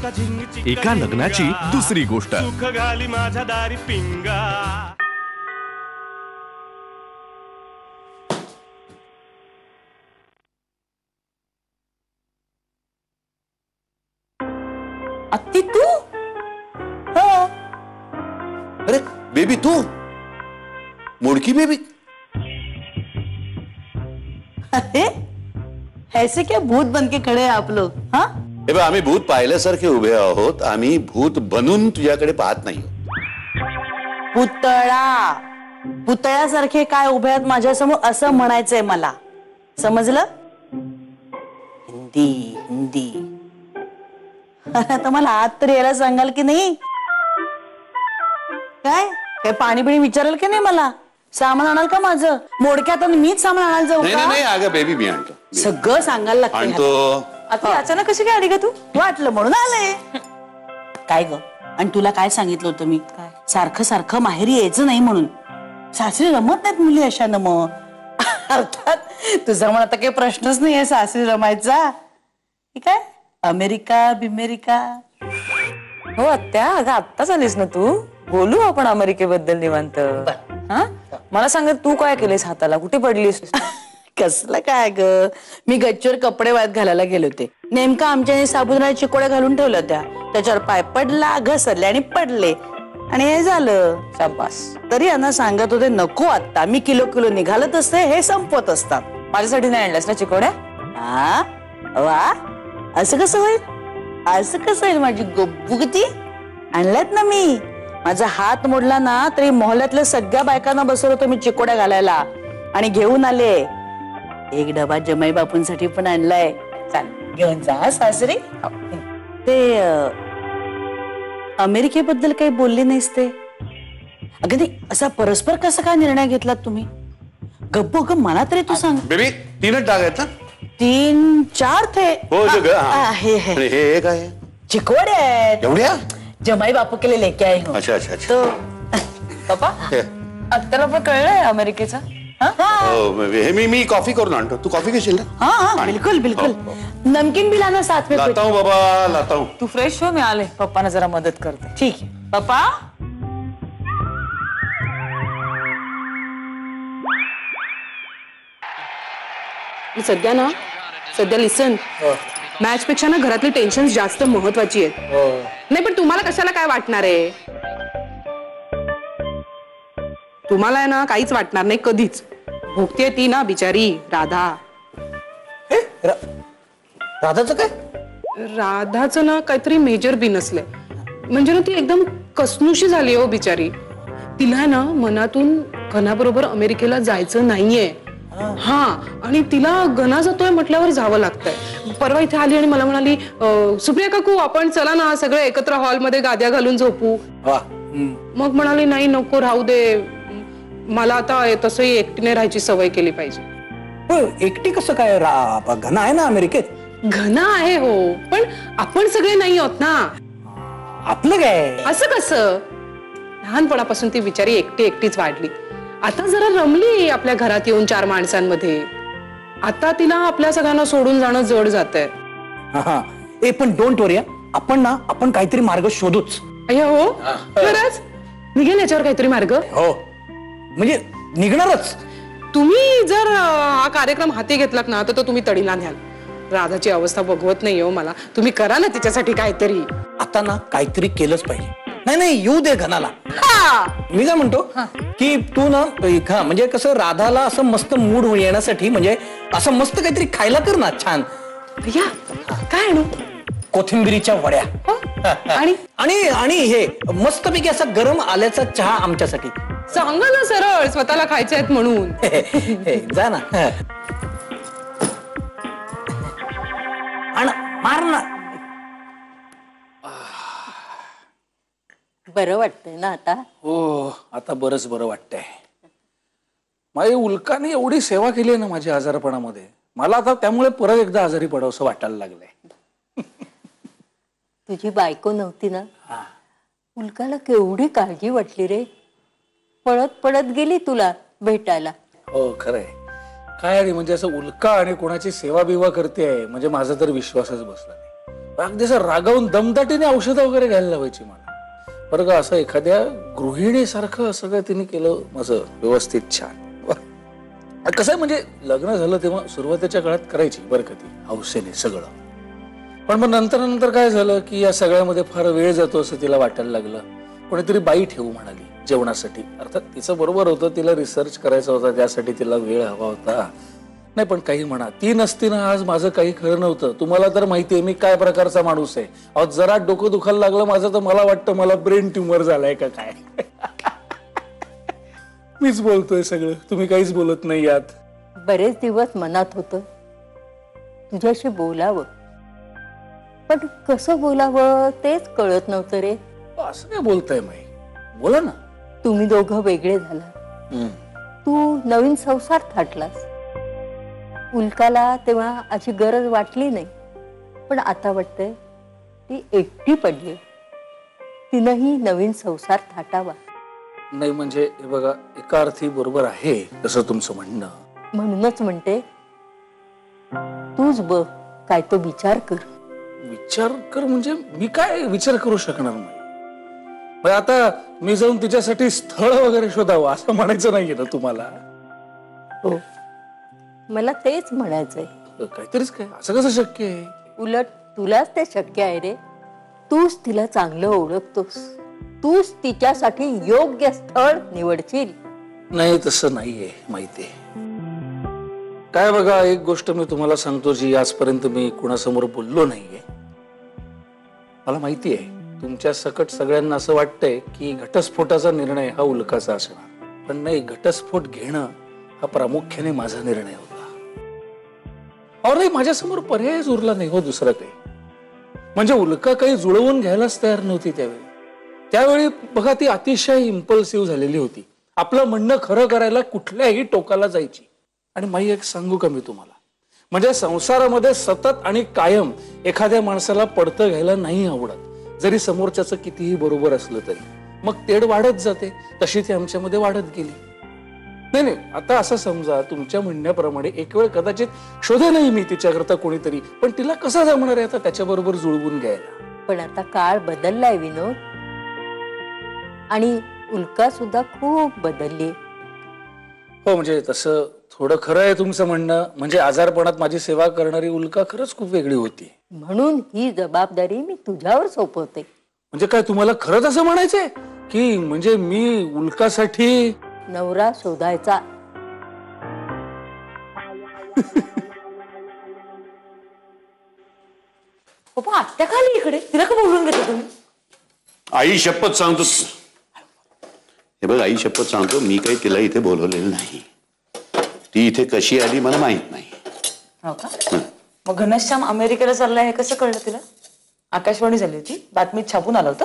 एका लग्नाची दुसरी गोष्ट. सुख घाली माझ्या दारी पिंगा. अत्ती तू? अरे बेबी तू, मुड़की बेबी. अरे ऐसे क्या भूत बन के खड़े हैं आप लोग? हाँ आम्ही भूत पाहिल्यासारखे उभे आहोत. आम्ही भूत बनून तुझ्याकडे पाहत नाही. पुतळ्यासारखे काय उभे आहेत माझ्यासमोर असं म्हणायचंय मला. समजलं? हिंदी हिंदी. आता मला आत तरी यायला सांगाल की नाही? काय काय पाणी बिणी विचाराल की नाही मला? सामान आणाल का माझं? मोडक्यात मीच सामान आणायला जाऊ का? नाही अगं बेबी मी आणतो. सगळं सांगायला लागतं. आणतो. आता अचानक कशी काय आली का तू? वाटलं म्हणून आले. काय ग? आणि तुला काय सांगितलं होतं मी? सारखं सारखं माहेरी यायचं नाही म्हणून. सासरी रमत नाहीत मुली अशानं. मग अर्थात तुझा म्हणा आता काही प्रश्नच नाहीये सासरी रमायचा. ठीक आहे, अमेरिका बिमेरिका. हो आत्या, अगं आत्ताच आलीस ना तू. बोलू आपण अमेरिकेबद्दल निवांत. हा मला सांग, तू काय केलीस हाताला? कुठे पडलीस? कसलं काय ग, मी गच्चीवर कपडे वाळत घालायला गेले होते. नेमका आमच्या साबुदाणा चिकोड्या घालून ठेवल्या होत्या. त्याच्यावर पाय पडला, घसरले आणि पडले आणि हे झालं. शाबास. तरी यांना सांगत होते नको, आता मी किलो किलो निघालत असते, हे संपत असतात. माझ्यासाठी नाही आणल्यास ना चिकोड्या? हा वा, असं कसं होईल? असं कसं होईल? माझी गब्बुगती आणल्यात ना मी. माझा हात मोडला ना तरी मोहल्ल्यातल्या सगळ्या बायकांना बसवलं होतं मी चिकोड्या घालायला आणि घेऊन आले. एक डबा जमाई बापूंसाठी पण आणलाय. चाल घेऊन जा सासरी. ते अमेरिकेबद्दल काही बोलले नाहीस ते? अगं नाही, असा परस्पर कसा काय निर्णय घेतलात तुम्ही? गप्पू ग, मला तरी तू सांग. बेबी 3च डाग आहेत ना? 3-4 थे. हो हे काय चिकोड्या आहेत. एवढ्या? जमाई बापू के लिए लेके आई हूँ. अच्छा अच्छा अच्छा. तो पप्पा, आत्याला पण कळलंय अमेरिकेचा? मी कॉफी करून आणतो. तू कॉफी घेशील ना? हाँ बिल्कुल बिल्कुल. नमकीन भी लाना साथ में. लाता हूँ बाबा, लाता हूँ. तू फ्रेश हो, मी आले. पप्पांना जरा मदत करते. ठीक है. पप्पा सध्या लिसन, मॅच पेक्षा ना घरातली टेन्शन जास्त महत्वाची आहेत. नाही पण तुम्हाला कशाला काय वाटणार आहे? तुम्हाला आहे ना काहीच वाटणार नाही कधीच. भोगते ती ना बिचारी राधा. राधाचं काय? राधाचं ना काहीतरी मेजर बी नसलंय. म्हणजे ना ती एकदम कसनुशी झाली हो बिचारी. तिला ना मनातून घनाबरोबर अमेरिकेला जायचं नाहीये. हा, आणि तिला घना जातोय म्हटल्यावर जावं लागतंय. परवा इथे आली आणि मला म्हणाली, सुप्रिया काकू आपण चला ना सगळे एकत्र हॉलमध्ये गाद्या घालून झोपू. मग म्हणाली नाही नको, राहू दे, मला आता तसंही एकटीने राहायची सवय केली पाहिजे. एकटी कसं काय? घना आहे ना अमेरिकेत. घना आहे हो, पण आपण सगळे नाही आहोत ना. आपलं काय? असं कसं? लहानपणापासून ती बिचारी एकटीच वाढली. आता जरा रमली आपल्या घरात येऊन 4 माणसांमध्ये. आता तिला आपल्या सगळ्यांना सोडून जाणं जड जातंय. पण डोंट वरी, आपण काहीतरी मार्ग शोधूच. अय्या हो, खरंच निघेल याच्यावर काहीतरी मार्ग? हो, म्हणजे निघणारच. तुम्ही जर हा कार्यक्रम हाती घेतलात ना तर तुम्ही तडीला न्याल. राधाची अवस्था बघवत नाही हो मला. तुम्ही करा ना तिच्यासाठी काहीतरी. आता ना काहीतरी केलंच पाहिजे. नाही येऊ दे घनाला. मी काय म्हणतो की तू ना म्हणजे कसं राधाला असं मस्त मूड येण्यासाठी म्हणजे असं मस्त काहीतरी खायला कर ना छान. या काय आणू? कोथिंबिरीच्या वड्या आणि हे मस्तपैकी असा गरम आल्याचा चहा आमच्यासाठी. सांगा ना सरळ, स्वतःला खायचे आहेत म्हणून. जा ना, मार ना. बरं वाटतंय ना आता? हो, आता बरंच बरं वाटतंय. माझी उल्काने एवढी सेवा केली आहे ना माझ्या आजारपणामध्ये, मला आता त्यामुळे परत एकदा आजारी पडावंसं वाटायला लागलंय. तुझी बायको नव्हती ना, उल्काला केवढी काळजी वाटली रे. पळत पळत गेली तुला भेटायला. हो खरंय. काय आणि म्हणजे असं उल्का आणि कोणाची सेवा बिवा करते म्हणजे माझा तर विश्वासच बसला नाही. अगदी असं रागावून दमदाटीने औषधं वगैरे घ्यायला लावायची मला. बरं का, असं एखाद्या गृहिणीसारखं सगळं तिने केलं माझं व्यवस्थित छान. कसं आहे म्हणजे लग्न झालं तेव्हा सुरुवातीच्या काळात करायची बरं का ती हौसेने सगळं. पण मग नंतर काय झालं की या सगळ्यामध्ये फार वेळ जातो असं तिला वाटायला लागलं. कोणीतरी बाई ठेवू म्हणाली जेवणासाठी. अर्थात तिचं बरोबर होतं, तिला रिसर्च करायचा होता, त्यासाठी तिला वेळ हवा होता. नाही पण काही म्हणा, ती नसती ना आज माझं काही खरं नव्हतं. तुम्हाला तर माहितीये मी काय प्रकारचा माणूस आहे. अहो जरा डोकं दुखायला लागलं माझं तर मला वाटतं मला ब्रेन ट्युमर झालाय का काय. मीच बोलतोय सगळं, तुम्ही काहीच बोलत नाही यात. बरेच दिवस मनात होतं तुझ्याशी बोलावं, पण कसं बोलावं तेच कळत नव्हतं रे. असं काय बोलताय माई, बोला ना. तुम्ही दोघं वेगळे झाला, तू नवीन संसार थाटलास. उल्काला तेव्हा अशी गरज वाटली नाही, पण आता वाटतंय ती एकटी पडली, तिनंही नवीन संसार थाटावा. नाही म्हणजे हे बघा, एका अर्थी बरोबर आहे तसं तुमचं म्हणणं. म्हणूनच म्हणते तूच बघ काय तो विचार कर. विचार कर म्हणजे मी काय विचार करू शकणार नाही. आता मी जाऊन तिच्यासाठी स्थळ वगैरे शोधावं असं म्हणायचं नाहीये ना तुम्हाला. हो, मला तेच म्हणायचंय. काहीतरीच काय, असं कसं शक्य आहे. उलट तुलाच ते शक्य आहे रे. तूच तिला चांगलं ओळखतोस, तूच तिच्यासाठी योग्य स्थळ निवडशील. नाही तसं नाहीये, माहितीये काय. बघा एक गोष्ट मी तुम्हाला सांगतो जी आजपर्यंत मी कुणासमोर बोललो नाहीये. मला माहिती आहे तुमच्या सकट सगळ्यांना असं वाटतंय की घटस्फोटाचा निर्णय हा उल्काचा असणार, पण नाही, घटस्फोट घेणं हा प्रामुख्याने माझा निर्णय होता. और नाही, माझ्यासमोर पर्यायच उरला नाही हो दुसरं काही. म्हणजे उल्का काही जुळवून घ्यायलाच तयार नव्हती त्यावेळी बघा ती अतिशय इम्पल्सिव्ह झालेली होती. आपलं म्हणणं खरं करायला कुठल्याही टोकाला जायची. आणि माई एक सांगू का मी तुम्हाला, म्हणजे संसारामध्ये सतत आणि कायम एखाद्या माणसाला पडतं घ्यायला नाही आवडत, जरी समोरच्याचं कितीही बरोबर असलं तरी. मग तेढ वाढत जाते, तशी ती आमच्यामध्ये वाढत गेली. नाही, आता असं समजा तुमच्या म्हणण्याप्रमाणे एक वेळ कदाचित शोधेलही मी तिच्याकरता कोणीतरी, पण तिला कसं जमणार आहे आता त्याच्याबरोबर जुळवून घ्यायला. पण आता काळ बदललाय विनोद, आणि उल्का सुद्धा खूप बदलली. हो म्हणजे तसं थोडं खरं आहे तुमचं म्हणणं. म्हणजे आजारपणात माझी सेवा करणारी उल्का खरंच खूप वेगळी होती. म्हणून ही जबाबदारी मी तुझ्यावर सोपवते. म्हणजे काय तुम्हाला खरंच असं म्हणायचंय की म्हणजे मी उल्कासाठी नवरा शोधायचा. पप्पा आत्या खाली इकडे, तिला का बोलून घेता तुम्ही? आई शपथ सांगतो, हे बघ आई शपथ सांगतो, मी काही तिला इथे बोलवलेलं नाही. ती इथे कशी आली मला माहित नाही. हो का? मग घनश्याम अमेरिकेला चाललाय हे कसं कळलं तिला? आकाशवाणी झाली होती, बातमीत छापून आलं होतं.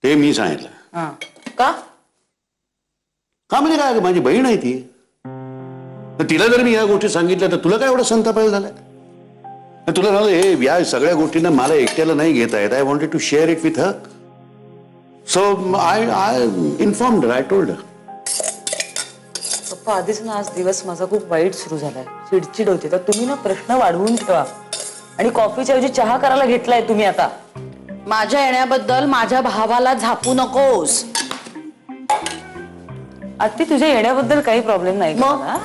ते मी सांगितलं. हा का? का म्हणजे काय, माझी बहीण आहे ती. तर तिला जर मी या गोष्टी सांगितल्या तर तुला काय एवढा संतापायला झालाय? तुला सांगतो हे या सगळ्या गोष्टींना मला एकट्याला नाही घेता येत. I wanted to share it with her. So I informed her, I told her. पप्पा आधीच ना आज दिवस माझा खूप वाईट सुरू झालाय, चिडचिड होते, तर तुम्ही ना प्रश्न वाढवून ठेवा. आणि कॉफीच्या ऐवजी चहा करायला घेतलाय तुम्ही आता. माझ्या येण्याबद्दल माझ्या भावाला झापू नकोस. आत्ती तुझ्या येण्याबद्दल काही प्रॉब्लेम नाही का मला?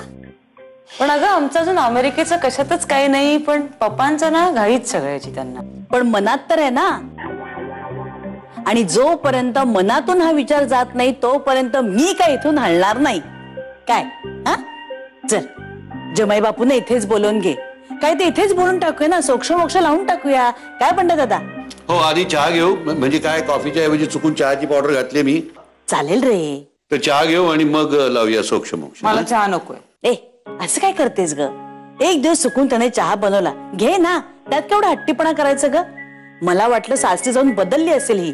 पण अगं आमचं अजून अमेरिकेचं कशातच काही नाही, पण पप्पांचं ना घाईच सगळ्याची त्यांना. पण मनात तर आहे ना. आणि जोपर्यंत मनातून हा विचार जात नाही तोपर्यंत मी काय इथून हलणार नाही. काय हा चल, जमाई बापूने इथेच बोलवून घे. काय ते इथेच बोलून टाकूया ना, सोक्ष मोक्ष लावून टाकूया. काय म्हणता दादा? हो आधी चहा घेऊ. म्हणजे काय, कॉफीच्या ऐवजी चुकून चहाची पावडर घातली मी. चालेल रे. तर चहा घेऊ आणि मग लावूया सोक्ष मोक्ष. मला चहा नकोय. ए असं काय करतेस ग? एक दिवस चुकून त्याने चहा बनवला, घे ना. त्यात केवढा हट्टीपणा करायचं ग? मला वाटलं सासरी जाऊन बदलली असेल ही,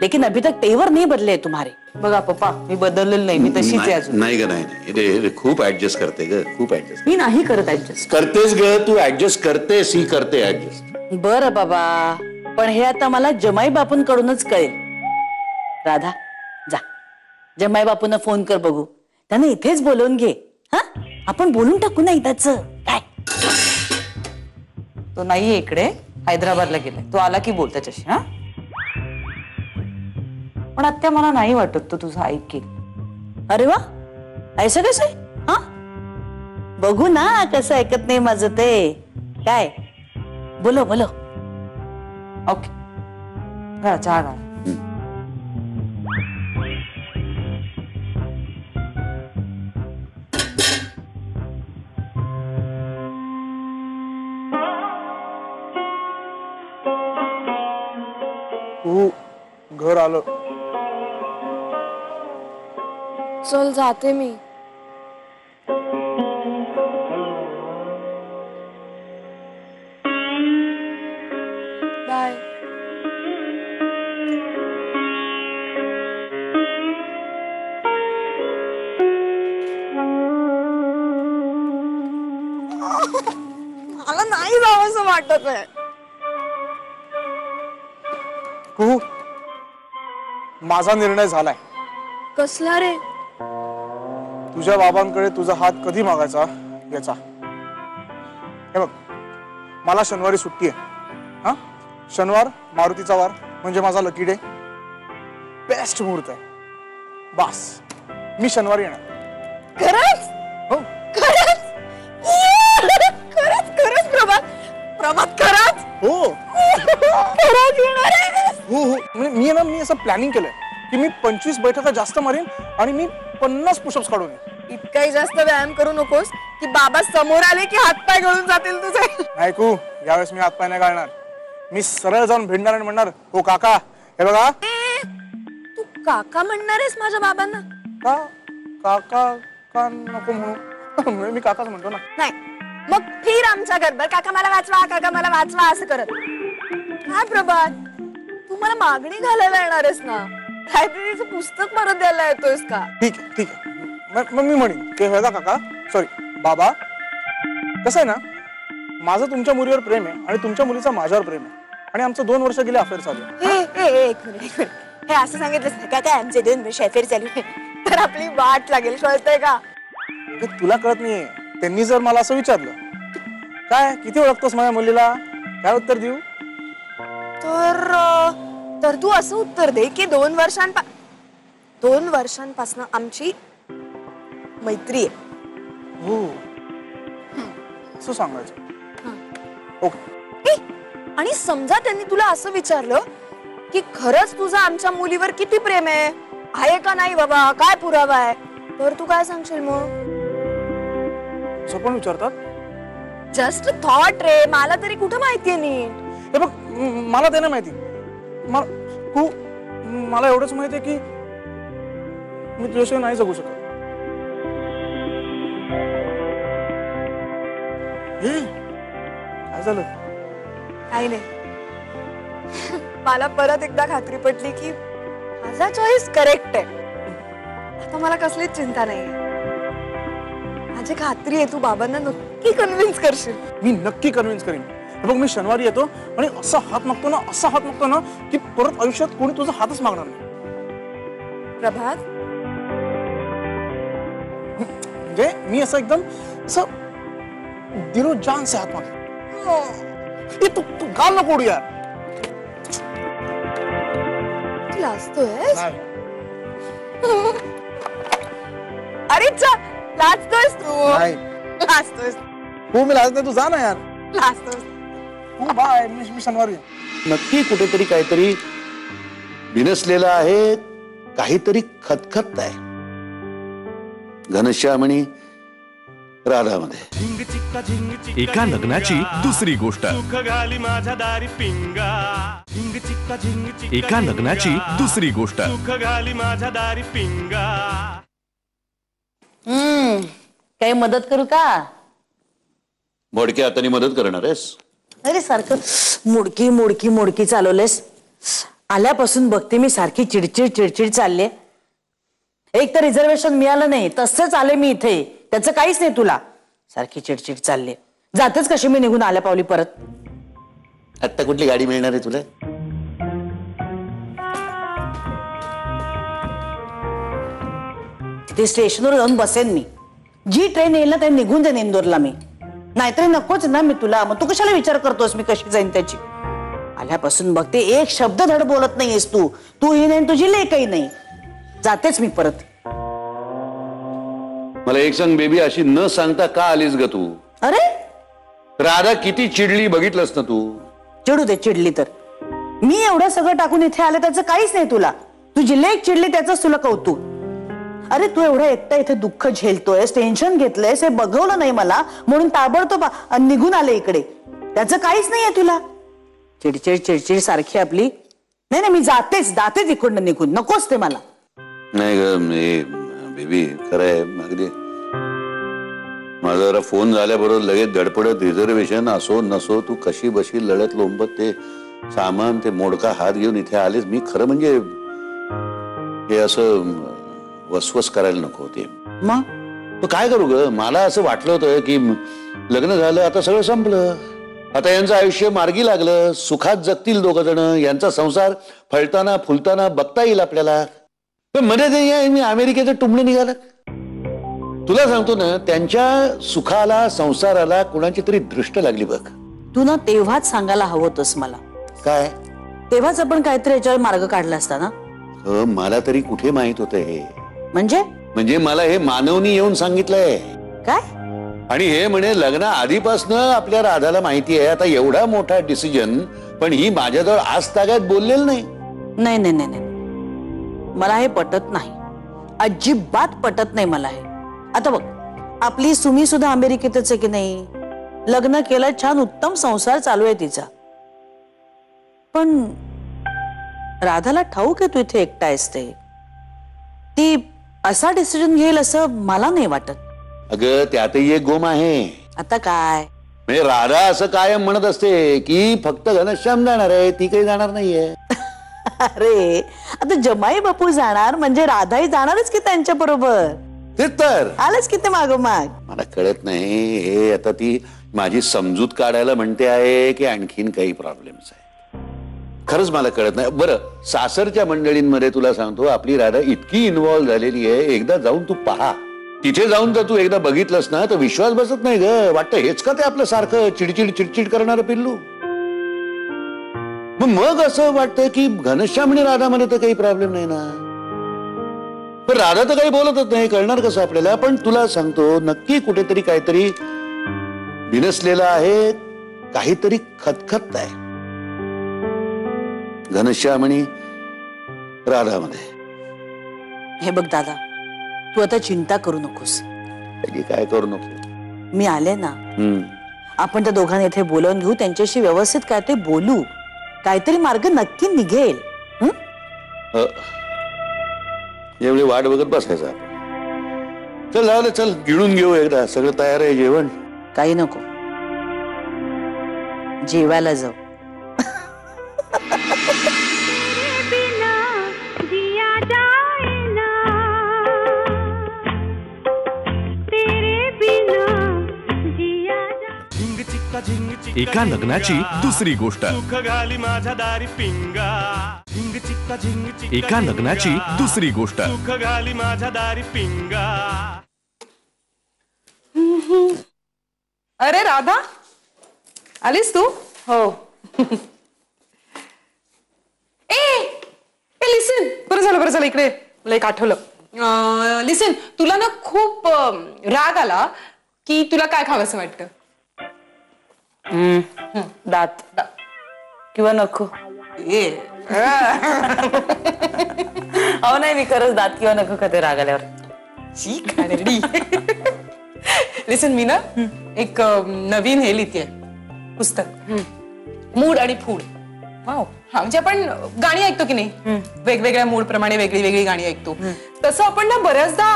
लेकिन अभी तक तेवर नाही बदले तुम्हारे. बघा पप्पा, मी बदललेलं नाही, मी तशीच आहे अजून. नाही ग, नाही खूप ऍडजस्ट करते ग, खूप ऍडजस्ट मी नाही करत ऍडजस्ट. करतेस ग तू. ऍडजस्ट करतेस, ही करते ऍडजस्ट. बरं बाबा, पण हे आता मला जमाई बापूंकडूनच कळेल. राधा जा, जमाई बापूंना फोन कर बघू. त्याने इथेच बोलवून घे. हा आपण बोलून टाकू ना इथंच. काय तो नाहीये इकडे, हैदराबादला गेलाय. तो आला की बोल त्याच्याशी. हा पण आत्या मला नाही वाटत तो तुझं ऐकेल. अरे वा, ऐसा कसं आहे? हा बघू ना कसं ऐकत नाही माझं ते. काय बोलो बोलो. ओके घरा चहा घाल. तू घर आलं. चल जाते मी. बाय. मला नाही जावं असं वाटत आहे. तू माझा निर्णय झालाय. कसला रे? तुझ्या बाबांकडे तुझा हात कधी मागायचा याचा. हे बघ, मला शनिवारी सुट्टी आहे. हा शनिवार मारुतीचा वार म्हणजे माझा लकी डे. बेस्ट मुहूर्त आहे. बस मी शनिवारी येणार. खरंच? हो खरंच? खरंच खरंच प्रभात? प्रभात खरंच? हो खरंच येणार आहेस? हो हो म्हणजे मी असं प्लॅनिंग केलंय की मी 25 बैठका जास्त मारेन आणि मी 50 पुशअप्स काढून येईन. इतकाही जास्त व्यायाम करू नकोस की बाबा समोर आले की हातपाय गळून जातील तुझे. ऐकू, यावेळेस मी हातपाय नाही घालणार. मी सरळ जाऊन भेटणार आणि म्हणणार, हो काका हे बघा. तू काका म्हणणार आहेस माझ्या बाबांना? का काका का नको म्हणू. मी काकाच म्हणतो ना. नाही मग फिर आमच्या घरभर काका मला वाचवा, काका मला वाचवा असं करत. काय प्रभात, तू मला मागणी घालायला येणार आहेस ना? लायब्ररीचं पुस्तक परत द्यायला येतोयस का? ठीक आहे ठीक आहे. मग मी म्हणेन की हे बघा काका, सॉरी बाबा, कसं आहे ना, माझं तुमच्या मुलीवर प्रेम आहे आणि तुमच्या मुलीचा माझ्यावर प्रेम आहे आणि आमचं 2 वर्ष गेले अफेअर चालू आहे. एक मिनिट. हे असं सांगितलंस का काय आमचे 2 वर्ष अफेअर चालू आहे तर आपली वाट लागेल, कळतंय का? हे तुला कळत नाहीये. त्यांनी जर मला असं विचारलं, काय किती ओळखतोस माझ्या मुलीला, काय उत्तर देऊ? तर तू असं उत्तर दे की 2 वर्षांपासून आमची मैत्री आहे. हो असं सांगायचं. ओके. आणि समजा त्यांनी तुला असं विचारलं की खरंच तुझं आमच्या मुलीवर किती प्रेम आहे का नाही बाबा, काय पुरावा आहे, तर तू काय सांगशील मग? असं पण विचारतात? जस्ट थॉट रे, मला तरी कुठं माहितीये नीट. हे बघ, मला ते नाही माहिती. मला एवढंच माहिती आहे की मी तुझ्याशिवाय नाही जगू शकत. हे काय झालं? काही नाही. मला परत एकदा खात्री पटली की माझा चॉईस करेक्ट आहे. आता मला कसलीच चिंता नाहीये. माझी खात्री आहे तू बाबांना नक्की कन्व्हिन्स करशील. मी नक्की कन्व्हिन्स करीन. बघ, मी शनिवारी येतो आणि असा हात मागतो ना की परत आयुष्यात कोणी तुझा हातच मागणार नाही. प्रभात, म्हणजे मी असं एकदम असं दिलो जान से हात मागतो. तू गाल नको ओढू यार. तू लाजतोयस? अरे लाजतोयस तू? लाजतोयस हो, मी लाजत नाही. तू जा ना यार. लाजतोयस तू. बाय. मी शनिवारी नक्की कुठेतरी काहीतरी बिनसलेलं आहे, काहीतरी खतखत आहे घनश्याम आणि राधामध्ये. एका लग्नाची दुसरी गोष्ट. सुख घाली माझ्या दारी पिंगा. झिंग चिक्का झिंग चिक्का. एका लग्नाची दुसरी गोष्ट. सुख घाली माझ्या दारी पिंगा. काही मदत करू का? मोडक्या हाताने मदत करणार आहेस? अरे सारखं मोडकी मोडकी मोडकी चालवलेस. आल्यापासून बघते मी सारखी चिडचिड चालले. एक तर रिझर्वेशन मिळालं नाही, तसंच आले मी इथे. त्याचं काहीच नाही तुला. सारखी चिडचिड चालले. जातेच कशी मी निघून आल्या पावली परत. आत्ता कुठली गाडी मिळणार आहे तुला? ते स्टेशनवर जाऊन बसेन मी. जी ट्रेन येईल ना ते निघून जाईन इंदोरला मी. नाहीतरी नकोच ना मी तुला. मग तू कशाला विचार करतोस मी कशी जाईन त्याची? आल्यापासून बघते एक शब्द धड बोलत नाहीयेस तू. तू ही नाही तुझी लेकही नाही. जातेच मी परत. मला एक सांग बेबी, अशी न सांगता का आलीस ग तू? अरे राधा किती चिडली बघितलंस ना तू? चिडू दे, चिडली तर. मी एवढं सगळं टाकून इथे आले त्याचं काहीच नाही तुला. तुझी लेक चिडली त्याच तुला कौतुक. अरे तू एवढा एकटा इथे दुःख झेलतोयस, टेन्शन घेतलंयस, हे बघवलं नाही मला म्हणून ताबडतोब निघून आले इकडे. त्याचं काहीच नाहीये तुला. चिडचिड चिडचिड सारखी आपली. नाही नाही, मी जातेच इकडनं निघून. नकोच ते मला. नाही ग बेबी, खरंय अगदी. माझा जरा फोन झाल्याबरोबर लगेच धडपडत रिझर्वेशन असो नसो तू कशी बशी लढत लोंबत ते सामान, ते मोडका हात घेऊन इथे आलेस. मी खरं म्हणजे हे असं वसवस करायला नको होते. मग तो काय करू ग? मला असं वाटलं होतं की लग्न झालं, आता सगळं संपलं, आता यांचं आयुष्य मार्गी लागलं, सुखात जगतील दोघ जण, यांचा संसार फळताना फुलताना बघता येईल आपल्याला. पण मध्ये ते मी अमेरिकेचं टुमणं निघालं. तुला सांगतो ना, त्यांच्या सुखाला संसाराला कुणाची तरी दृष्ट लागली बघ. तू ना तेव्हाच सांगायला हवं होतंस मला. काय? तेव्हाच आपण काहीतरी याच्यावर मार्ग काढला असता ना. मला तरी कुठे माहित होतं हे. म्हणजे मला हे मानवनी येऊन सांगितलंय. काय? आणि हे म्हणे लग्न आधीपासून आपल्या राधाला माहिती आहे. आता एवढा मोठा डिसिजन पण ही माझ्याजवळ आज तागात बोललेलं नाही. नाही नाही नाही नाही, मला हे पटत नाही. अजिबात पटत नाही मला हे. आता बघ, आपली सुमी सुद्धा अमेरिकेतच आहे की नाही. लग्न केलं, छान उत्तम संसार चालू आहे तिचा. पण राधाला ठाऊक आहे तू इथे एकटा आहेस ते. ती असा डिसिजन घेईल असं मला नाही वाटत. अगं त्यातही एक गोम आहे. आता काय? म्हणजे राधा असं कायम म्हणत असते की फक्त घनश्याम जाणार आहे, ती काही जाणार नाहीये. अरे आता जमाई बापू जाणार म्हणजे राधाही जाणारच की त्यांच्या बरोबर. तेच तर आलंच की ते मागोमाग. मला कळत नाही हे आता ती माझी समजूत काढायला म्हणते आहे की आणखीन काही प्रॉब्लेम्स आहे. खरंच मला कळत नाही. बरं, सासरच्या मंडळींमध्ये तुला सांगतो आपली राधा इतकी इन्व्हॉल्व झालेली आहे. एकदा जाऊन तू पहा. तिथे जाऊन जर तू एकदा बघितलंस ना तर विश्वास बसत नाही ग. वाटतं हेच का ते आपलं सारखं चिडचिड करणारं पिल्लू. मग असं वाटतं की घनश्याम आणि राधामध्ये तर काही प्रॉब्लेम नाही ना. पण राधा तर काही बोलतच नाही, कळणार कसं आपल्याला. पण तुला सांगतो नक्की कुठेतरी काहीतरी बिनसलेलं आहे, काहीतरी खतखत आहे घनश्याम आणि राधामध्ये. हे बघ दादा, तू आता चिंता करू नकोस. काय करू नको. मी आले ना, आपण त्या दोघांना इथे बोलावून घेऊ, त्यांच्याशी व्यवस्थित काय ते बोलू. काहीतरी मार्ग नक्की निघेल. एवढी वाट बघत बसायचा. चल झालं, चल गिळून घेऊ एकदा. सगळं तयार आहे जेवण. काही नको, जेवायला जाऊ. एका लग्नाची दुसरी गोष्ट. सुख घाली माझ्या दारी पिंगा. झिंग चिक्का झिंग चिक्का. एका लग्नाची दुसरी गोष्ट. सुख घाली माझ्या दारी पिंगा. अरे राधा, आलीस तू? हो. लिसन, बरं झालं इकडे. मला एक आठवलं. लिसन, तुला ना खूप राग आला की तुला काय खावंसं वाटतं? दात किंवा नको. अहो नाही, मी खरंच दात किंवा नको खाते राग आल्यावर. लिसन, मी ना एक नवीन हे लिहितेय पुस्तक, मूड आणि फूड. वाव. हा, म्हणजे आपण गाणी ऐकतो की नाही, वेगवेगळ्या मूड प्रमाणे वेगळी वेगळी गाणी ऐकतो. तसं आपण ना बऱ्याचदा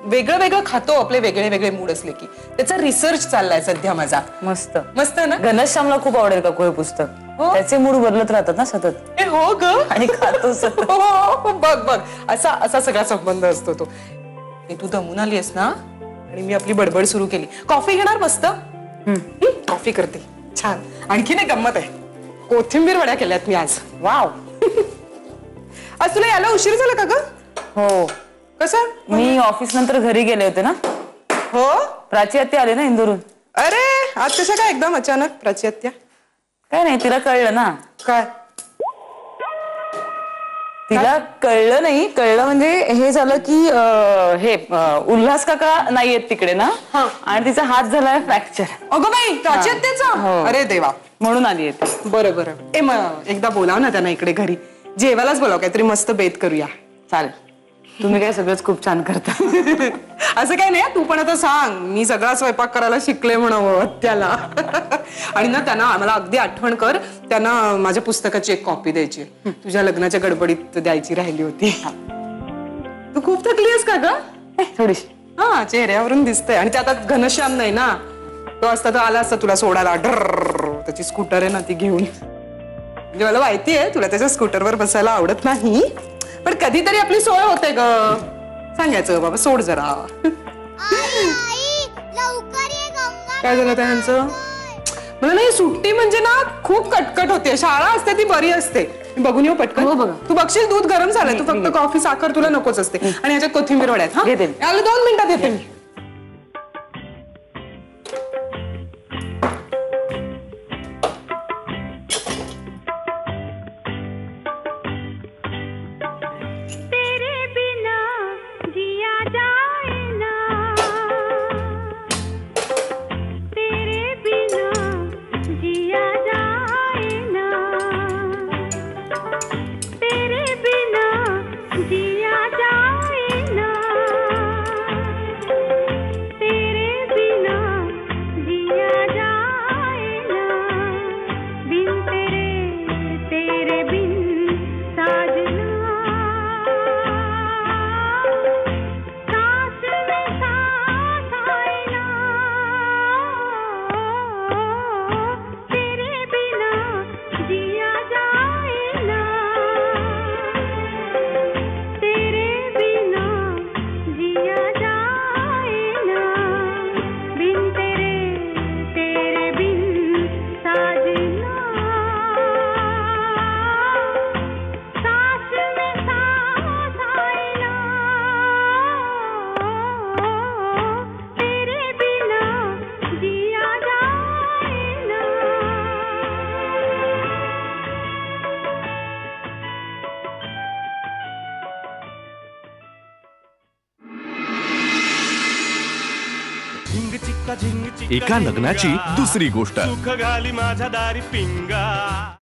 वेगळं वेगळं खातो आपले वेगळे वेगळे मूड असले की. त्याचा रिसर्च चाललाय सध्या माझा. मस्त मस्त ना. घनश्यामला खूप आवडेल का हे पुस्तक. त्याचे मूड बदलत राहतात ना सतत. हो ग. आणि खातो सतत. बघ असा सगळा संबंध असतो तो. तू दमून आली आहेस ना, आणि मी आपली बडबड सुरू केली. कॉफी घेणार? मस्त कॉफी करते. छान. आणखीन एक गंमत आहे, कोथिंबीर वड्या केल्यात मी आज. वाव. आज तुला यायला उशीर झाला का ग? हो. कसं? मी ऑफिस नंतर घरी गेले होते ना. हो. प्राची आत्या आले ना इंदोरून. अरे आज कशा काय एकदम अचानक प्राची? काय नाही, तिला कळलं ना. काय तिला कळलं नाही, कळलं म्हणजे हे झालं की हे उल्हास काका नाहीयेत तिकडे ना, आणि तिचा हात झालाय फ्रॅक्चर. अगं बाई, प्राची आत्याचा? अरे देवा, म्हणून आली येते. बरं बरं. ए मग एकदा बोलाव ना त्यांना इकडे घरी, जेवायलाच बोलाव, काहीतरी मस्त बेत करूया. चालेल, तुम्ही काय सगळंच खूप छान करता. असं काय नाही, तू पण आता सांग, मी सगळा स्वयंपाक करायला शिकले म्हणावं त्याला. आणि ना त्यांना आम्हाला अगदी आठवण कर, त्यांना माझ्या पुस्तकाची एक कॉपी द्यायची, तुझ्या लग्नाच्या गडबडीत द्यायची राहिली होती. तू खूप थकलीस का ग? थोडीशी. हा, चेहऱ्यावरून दिसतंय. आणि ते आता घनश्याम नाही ना, तो असता तर आला असता तुला सोडायला. त्याची स्कूटर आहे ना, ती घेऊन. म्हणजे मला माहिती आहे तुला त्याच्या स्कूटरवर बसायला आवडत नाही, पण कधीतरी आपली सोय होते ग. सांगायचं बाबा सोड जरा. काय झालं त्यांचं? मला नाही, सुट्टी म्हणजे ना खूप कटकट होते. शाळा असते ती बरी असते. मी बघून येऊ पटकन? हो, बघा. तू बघशील दूध गरम झालंय, तू फक्त कॉफी साखर तुला नकोच असते. आणि ह्याच्यात कोथिंबीर वड्यात. हा, घेते. 2 मिनिटात येते मी. एका लग्नाची दुसरी गोष्ट. सुख घाली माझ्या दारी पिंगा.